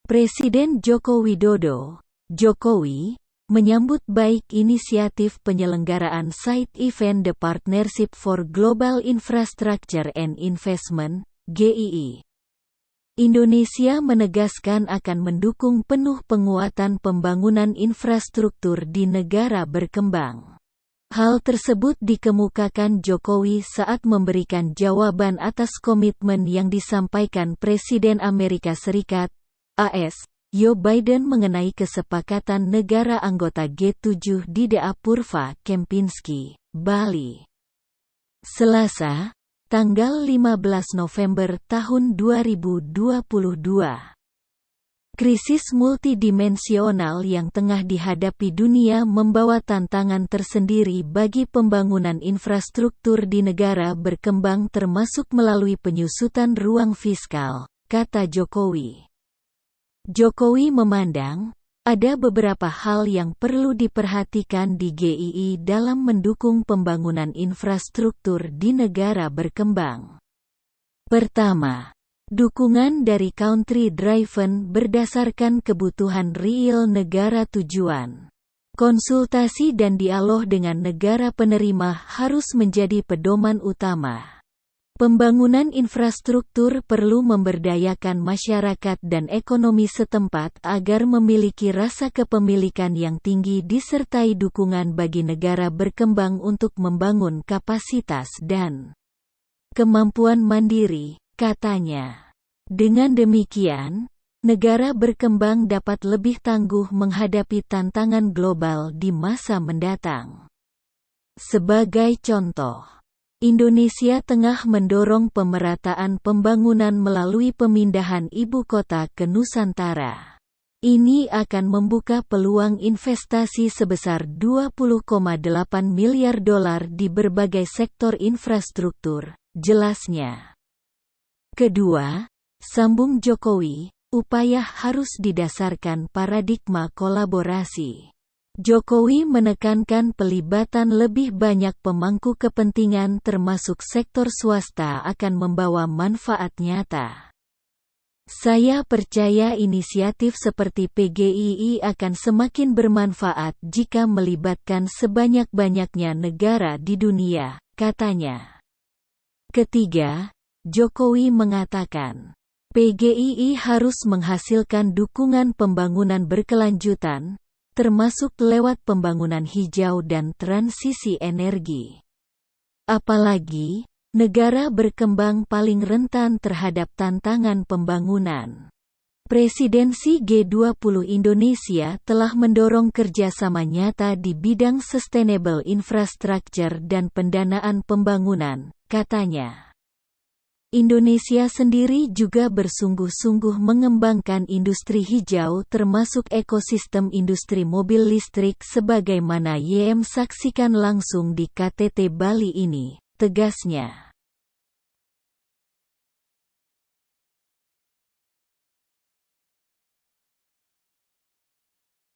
Presiden Joko Widodo, Jokowi, menyambut baik inisiatif penyelenggaraan side event The Partnership for Global Infrastructure and Investment, GII. Indonesia menegaskan akan mendukung penuh penguatan pembangunan infrastruktur di negara berkembang. Hal tersebut dikemukakan Jokowi saat memberikan jawaban atas komitmen yang disampaikan Presiden Amerika Serikat, AS, Joe Biden mengenai kesepakatan negara anggota G7 di Apurva, Kempinski, Bali. Selasa, tanggal 15 November tahun 2022. Krisis multidimensional yang tengah dihadapi dunia membawa tantangan tersendiri bagi pembangunan infrastruktur di negara berkembang termasuk melalui penyusutan ruang fiskal, kata Jokowi. Jokowi memandang, ada beberapa hal yang perlu diperhatikan di GII dalam mendukung pembangunan infrastruktur di negara berkembang. Pertama, dukungan dari country driven berdasarkan kebutuhan real negara tujuan. Konsultasi dan dialog dengan negara penerima harus menjadi pedoman utama. Pembangunan infrastruktur perlu memberdayakan masyarakat dan ekonomi setempat agar memiliki rasa kepemilikan yang tinggi disertai dukungan bagi negara berkembang untuk membangun kapasitas dan kemampuan mandiri, katanya. Dengan demikian, negara berkembang dapat lebih tangguh menghadapi tantangan global di masa mendatang. Sebagai contoh, Indonesia tengah mendorong pemerataan pembangunan melalui pemindahan ibu kota ke Nusantara. Ini akan membuka peluang investasi sebesar $20,8 miliar di berbagai sektor infrastruktur, jelasnya. Kedua, sambung Jokowi, upaya harus didasarkan paradigma kolaborasi. Jokowi menekankan pelibatan lebih banyak pemangku kepentingan termasuk sektor swasta akan membawa manfaat nyata. Saya percaya inisiatif seperti PGII akan semakin bermanfaat jika melibatkan sebanyak-banyaknya negara di dunia, katanya. Ketiga, Jokowi mengatakan, PGII harus menghasilkan dukungan pembangunan berkelanjutan, termasuk lewat pembangunan hijau dan transisi energi. Apalagi, negara berkembang paling rentan terhadap tantangan pembangunan. Presidensi G20 Indonesia telah mendorong kerjasama nyata di bidang sustainable infrastructure dan pendanaan pembangunan, katanya. Indonesia sendiri juga bersungguh-sungguh mengembangkan industri hijau termasuk ekosistem industri mobil listrik sebagaimana YM saksikan langsung di KTT Bali ini, tegasnya.